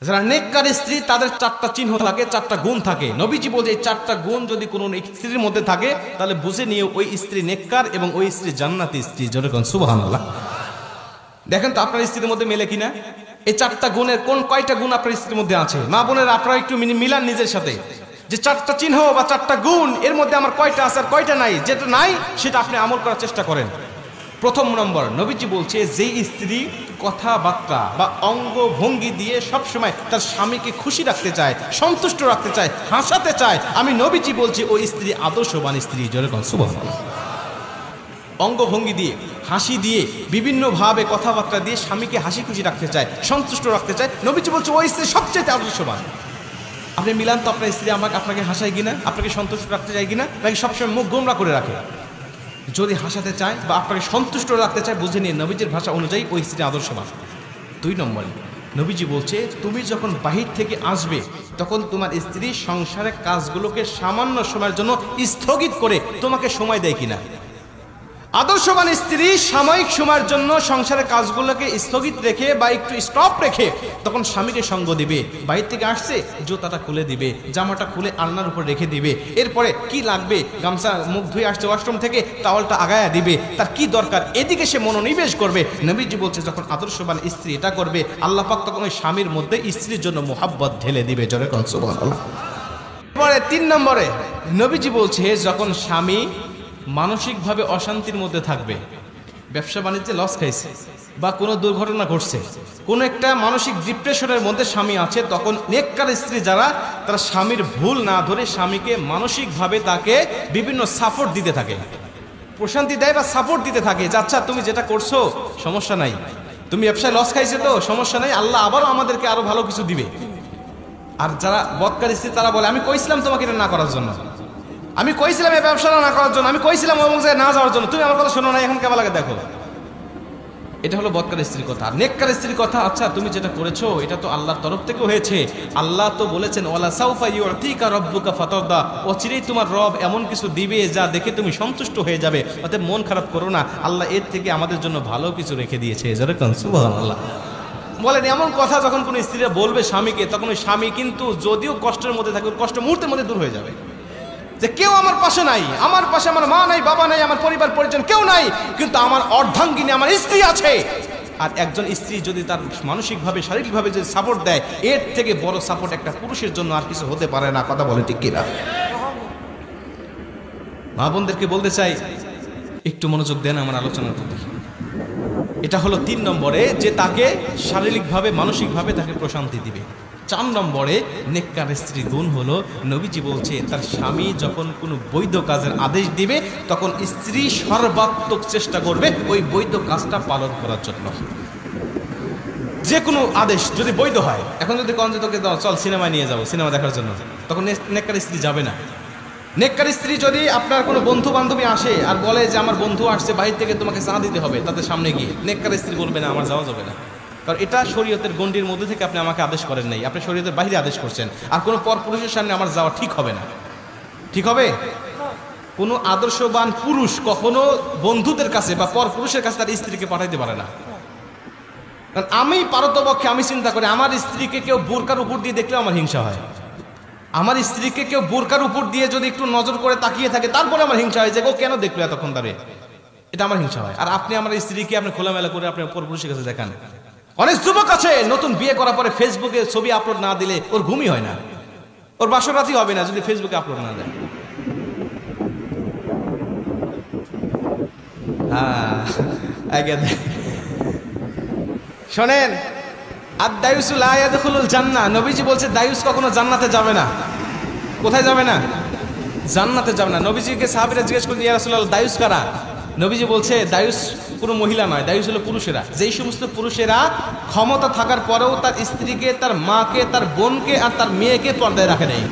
যারা নেককার স্ত্রী তাদের চারটা চিহ্ন থাকে, চারটা গুণ থাকে। নবীজি বলছে এই চারটা গুণ যদি কোনো স্ত্রীর মধ্যে থাকে তাহলে বুঝে নিয়ে ওই স্ত্রী নেককার এবং ওই স্ত্রী জান্নাতি স্ত্রী। যেরকম সুবহানাল্লাহ। দেখেন তো আপনার স্ত্রীর মধ্যে মেলে কিনা এই চারটা গুণের কয়টা গুণ আপনার স্ত্রীর মধ্যে আছে। মা বোনের আপনারা একটু মিলান নিজের সাথে, যে চারটা চিহ্ন বা চারটা গুণ এর মধ্যে আমার কয়টা আছে আর কয়টা নাই। যেটা নাই সেটা আপনি আমল করার চেষ্টা করেন। প্রথম নম্বর, নবীজি বলছে যেই স্ত্রী কথাবার্তা বা অঙ্গ ভঙ্গি দিয়ে সবসময় তার স্বামীকে খুশি রাখতে চায়, সন্তুষ্ট রাখতে চায়, হাসাতে চায়, আমি নবীজি বলছি ওই স্ত্রী আদর্শবান স্ত্রী। যেরকম সুবহানাল্লাহ। অঙ্গভঙ্গি দিয়ে, হাসি দিয়ে, বিভিন্নভাবে কথাবার্তা দিয়ে স্বামীকে হাসি খুশি রাখতে চায়, সন্তুষ্ট রাখতে চায়, নবীজি বলছে ওই স্ত্রী সবচেয়ে আদর্শবান। আপনি মিলান তো আপনার স্ত্রী আপনাকে হাসায় কিনা, আপনাকে সন্তুষ্ট রাখতে চায় কিনা, নাকি সবসময় মুখ গোমরা করে রাখে। যদি হাসাতে চায় বা আপনাকে সন্তুষ্ট রাখতে চায় বুঝে নিয়ে নবীজির ভাষা অনুযায়ী ওই স্ত্রী আদর্শবান। 2 নম্বরে নবীজি বলছে তুমি যখন বাহির থেকে আসবে তখন তোমার স্ত্রী সংসারের কাজগুলোকে সামান্য সময়ের জন্য স্থগিত করে তোমাকে সময় দেয় কিনা। আদর্শবান স্ত্রী সাময়িক সময়ের জন্য সংসারের কাজগুলোকে স্থগিত রেখে বা একটু স্টপ রেখে তখন স্বামীকে সঙ্গ দিবে। বাইরে থেকে আসছে জুতাটা খুলে দিবে, জামাটা খুলে আলনার উপর রেখে দিবে, এরপরে কি লাগবে গামছা মুখ ধুয়ে আসছে ওয়াশরুম থেকে টাওয়ালটা আগায়া দিবে, তার কি দরকার এদিকে সে মনোনিবেশ করবে। নবীজি বলছে যখন আদর্শবান স্ত্রী এটা করবে আল্লাহ পাক তখন ওই স্বামীর মধ্যে স্ত্রীর জন্য মোহাব্বত ঢেলে দিবে। জোরে কোন সুবহানাল্লাহ। পরে 3 নম্বরে নবীজি বলছে যখন স্বামী মানসিকভাবে অশান্তির মধ্যে থাকবে, ব্যবসা বাণিজ্যে লস খাইছে বা কোনো দুর্ঘটনা ঘটছে, কোনো একটা মানসিক ডিপ্রেশনের মধ্যে স্বামী আছে, তখন নেককার স্ত্রী যারা তারা স্বামীর ভুল না ধরে স্বামীকে মানসিকভাবে তাকে বিভিন্ন সাপোর্ট দিতে থাকে, প্রশান্তি দেয় বা সাপোর্ট দিতে থাকে যে আচ্ছা তুমি যেটা করছো সমস্যা নাই, তুমি ব্যবসায় লস খাইছে তো সমস্যা নাই, আল্লাহ আবারও আমাদেরকে আরো ভালো কিছু দিবে। আর যারা বদকার স্ত্রী তারা বলে আমি কইছিলাম তোমাকে এটা না করার জন্য, আমি কইছিলাম এই ব্যবসাটা না করার জন্য, আমি কইছিলাম অমুক জায়গায় না যাওয়ার জন্য, তুমি আমার কথা শোনো না, এখন কেমন লাগে দেখো। এটা হলো বদকার স্ত্রীর কথা। আর নেককার স্ত্রীর কথা আচ্ছা তুমি যেটা করেছো এটা তো আল্লাহর তরফ থেকে হয়েছে, আল্লাহ তো বলেছেন ওয়ালা সাউফা ইউতিকা রাব্বুকা ফাতারদা, অচিরেই তোমার রব এমন কিছু দিবে যা দেখে তুমি সন্তুষ্ট হয়ে যাবে, অতএব মন খারাপ করো না, আল্লাহ এর থেকে আমাদের জন্য ভালো কিছু রেখে দিয়েছে। যেরকম সুবহানাল্লাহ। বলেন এমন কথা যখন কোনো স্ত্রীরা বলবে স্বামীকে তখন ওই স্বামী কিন্তু যদিও কষ্টের মধ্যে থাকে কষ্ট মুহূর্তের মধ্যে দূর হয়ে যাবে, যে কেউ আমার পাশে নাই, আমার পাশে আমার মা নাই, বাবা নাই, আমার পরিবার পরিজন কেউ নাই, কিন্তু আমার অর্ধাঙ্গিনী আমার স্ত্রী আছে। আর একজন স্ত্রী যদি তার মানসিকভাবে শারীরিকভাবে যদি সাপোর্ট দেয় এর থেকে বড় সাপোর্ট একটা পুরুষের জন্য আর কিছু হতে পারে না। কথা বলে ঠিক কিনা? মা বোনদেরকে বলতে চাই একটু মনোযোগ দেন আমার আলোচনার প্রতি। এটা হলো 3 নম্বরে যে তাকে শারীরিকভাবে মানসিকভাবে তাকে প্রশান্তি দিবে। 4 নম্বরে নেককার স্ত্রীর গুণ হলো নবীজি বলছে তার স্বামী যখন কোনো বৈধ কাজের আদেশ দিবে তখন স্ত্রী সর্বাত্মক চেষ্টা করবে ওই বৈধ কাজটা পালন করার জন্য। যে কোনো আদেশ যদি বৈধ হয়, এখন যদি কন যে তোকে চল সিনেমায় নিয়ে যাবো সিনেমা দেখার জন্য, তখন নেককার স্ত্রী যাবে না। নেককার স্ত্রী যদি আপনার কোনো বন্ধু বান্ধবী আসে আর বলে যে আমার বন্ধু আসছে বাইরে থেকে তোমাকে চা দিতে হবে, তাদের সামনে গিয়ে নেককার স্ত্রী বলবে না আমার যাওয়া যাবে না, কারণ এটা শরীয়তের গণ্ডির মধ্যে থেকে আপনি আমাকে আদেশ করেন নাই, আপনি শরীয়তের বাইরে আদেশ করছেন। আর কোনো পরপুরুষের সামনে আমার যাওয়া ঠিক হবে না। ঠিক হবে? কোনো আদর্শবান পুরুষ কখনো বন্ধুদের কাছে বা পরপুরুষের কাছে তার স্ত্রীকে পাঠাইতে পারে না। কারণ আমি পারতপক্ষে আমি চিন্তা করি আমার স্ত্রীকে কেউ বোরকার উপর দিয়ে দেখলেও আমার হিংসা হয়, আমার স্ত্রীকে কেউ বোরকার উপর দিয়ে যদি একটু নজর করে তাকিয়ে থাকে তারপরে আমার হিংসা হয় যে ও কেন দেখলো এতক্ষণ ধরে, এটা আমার হিংসা হয়। আর আপনি আমার স্ত্রীকে আপনি খোলামেলা করে আপনি পরপুরুষের কাছে দেখান। অনেক যুবক আছে নতুন বিয়ে করার পরে ফেসবুকে ছবি আপলোড না দিলে ওর ঘুমই হয় না, ওর বাসর রাতই হবে না যদি ফেসবুকে আপলোড না দেয়। শোনেন, আর দায়ুসু লা ইয়াদখুলুল জান্নাহ, নবীজি বলছে দায়ুস কখনো জান্নাতে যাবে না। কোথায় যাবে না? জান্নাতে যাবে না। নবীজিকে সাহাবীরা জিজ্ঞেস করলেন ইয়া রাসূলুল্লাহ দায়ুস কারা? নবীজি বলছে দায়ুস কোনো মহিলা নয়, দায়ুস হলো পুরুষেরা। যেই সমস্ত পুরুষেরা ক্ষমতা থাকার পরেও তার স্ত্রীকে, তার মাকে, তার বোনকে আর তার মেয়েকে পর্দায় রাখে নাই।